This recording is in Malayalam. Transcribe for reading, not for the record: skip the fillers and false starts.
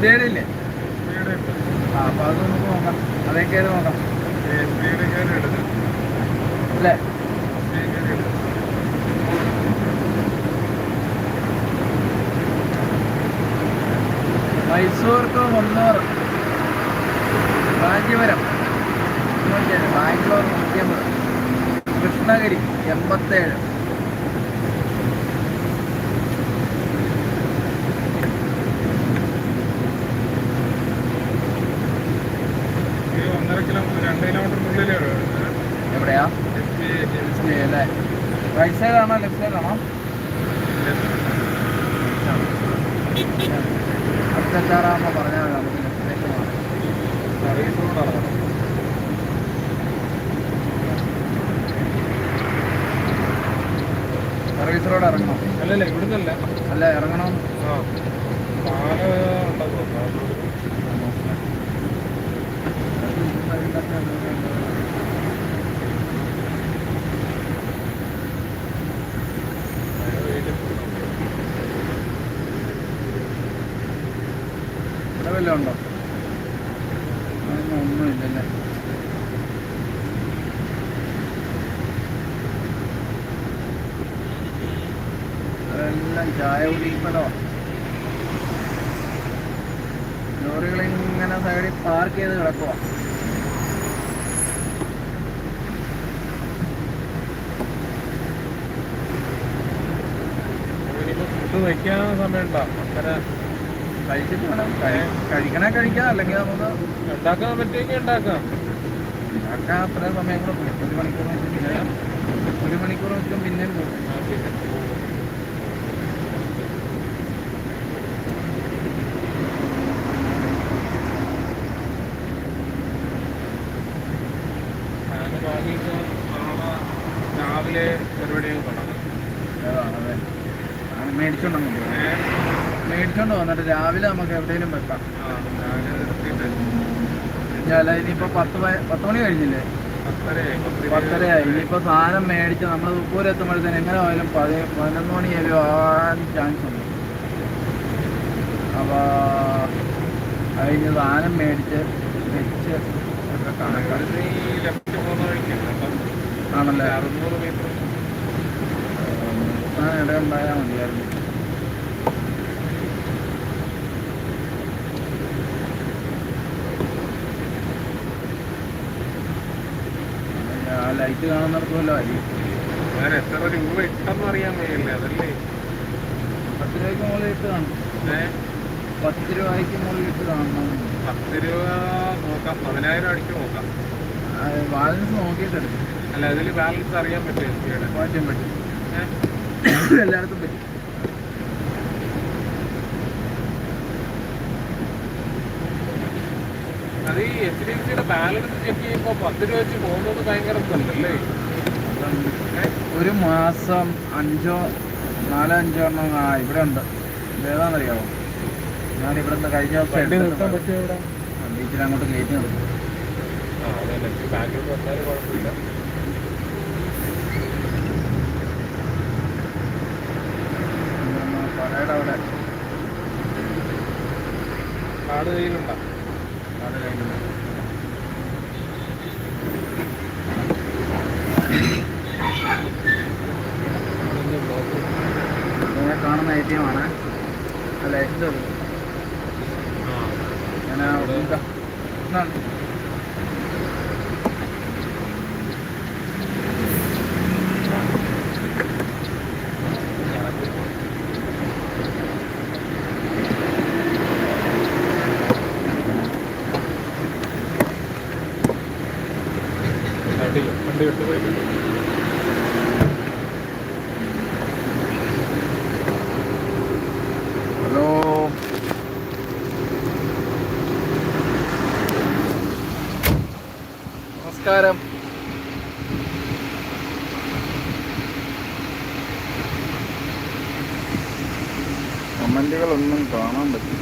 സ്പീഡില്ലേ? ആ അപ്പൊ അത് നമുക്ക് നോക്കാം, അതേ കയറി നോക്കാം അല്ലേ? മൈസൂർ ടു 300, കാഞ്ചീപുരം 97, ബാംഗ്ലൂർ 150, കൃഷ്ണഗിരി 87. എവിടെയാ അല്ലേ? Right സൈഡാണോ left സൈഡാണോ? അടുത്തെത്താറാകുമ്പോൾ പറഞ്ഞാൽ നമുക്ക് ലെഫ്റ്റിലേക്ക് മാറാം. സർവീസ് റോഡ് ഇറങ്ങണം അല്ലല്ലേ? ഇവിടുന്നല്ല, അല്ല ഇറങ്ങണം. ഇവിടെ വല്ലതും ഉണ്ടോ? ഒന്നുമില്ലല്ലേ? അതെല്ലാം ചായ കുടിക്കണോ? ലോറികളിങ്ങനെ സൈഡിൽ പാർക്ക് ചെയ്ത് കിടക്കുക. ഫുഡ് വയ്ക്കാൻ സമയമുണ്ടോ? അങ്ങനെ കഴിച്ചിട്ട് വേണം കഴിക്കണേ കഴിക്കാം, അല്ലെങ്കിൽ നമുക്ക് ഉണ്ടാക്കാൻ പറ്റുമെങ്കിൽ ഉണ്ടാക്കാം. ഉണ്ടാക്കാൻ അത്ര സമയം കൂടെ പോകും. 1 മണിക്കൂർ വെച്ചും പിന്നെ 1 മണിക്കൂർ വെച്ചും പിന്നെയും പോകും. രാവിലെ പരിപാടികൾ തുടങ്ങാം. അതെ, മേടിച്ചോണ്ട് വന്നിട്ട് രാവിലെ നമുക്ക് എവിടെയെങ്കിലും വെക്കാം. അല്ല ഇനിയിപ്പോൾ 10 മണി കഴിഞ്ഞില്ലേ? 10:30. ഇനിയിപ്പോൾ സാധനം മേടിച്ച് നമ്മൾ ഉപ്പൂര് എത്തുമ്പോഴത്തേന് എങ്ങനെ ആയാലും 11 മണിയായാലും ആകാൻ ചാൻസ് ഉണ്ട്. അപ്പോൾ അതിന് സാധനം മേടിച്ച് വെച്ച് ആണല്ലേ? 600 മീറ്റർ ഇട ഉണ്ടായാൽ മതിയായിരുന്നു. ആ ലൈറ്റ് കാണുന്നിടത്തുമല്ലോ ആയിരിക്കും. അങ്ങനെ എത്ര രൂപ ഇട്ടെന്ന് അറിയാൻ വയ്യല്ലേ? അതല്ലേ 10 രൂപയ്ക്ക് മുകളിൽ ഇട്ട് കാണും. 10 രൂപയ്ക്ക് മുകളിൽ ഇട്ട് കാണണം. 10 രൂപ നോക്കാം, 10,000 അടിച്ച് നോക്കാം. ബാലൻസ് നോക്കിയിട്ടെടുക്കും. അല്ല അതിൽ ബാലൻസ് അറിയാൻ പറ്റും. പറ്റും എല്ലായിടത്തും പറ്റും. അത് ഈ HDFCയുടെ ബാലൻസ് ചെക്ക് ചെയ്യുമ്പോൾ 10 രൂപ വെച്ച് പോകുന്നത് ഭയങ്കര ഇതല്ലേ? ഒരു മാസം 5 4 5 എണ്ണം ഇവിടെ ഉണ്ട്. ഏതാണെന്നറിയാമോ? ഞാനിവിടെ നിന്ന് കഴിഞ്ഞ ദിവസം ബീച്ചിൽ അങ്ങോട്ട് കയറ്റി നിർത്തും. ബാംഗ്ലൂർ വന്നാലും കുഴപ്പമില്ല. പടയുടെ അവിടെ കാർഡ് കയ്യിലുണ്ടോ? കാർഡ് കയ്യിലുണ്ട്. കാണുന്ന ATM ആണ്. അല്ല എന്ത് ഞാൻ വണ്ടി വിട്ടുപോയി. ഹലോ, നമസ്കാരം. കമന്റുകളൊന്നും കാണാൻ പറ്റില്ല.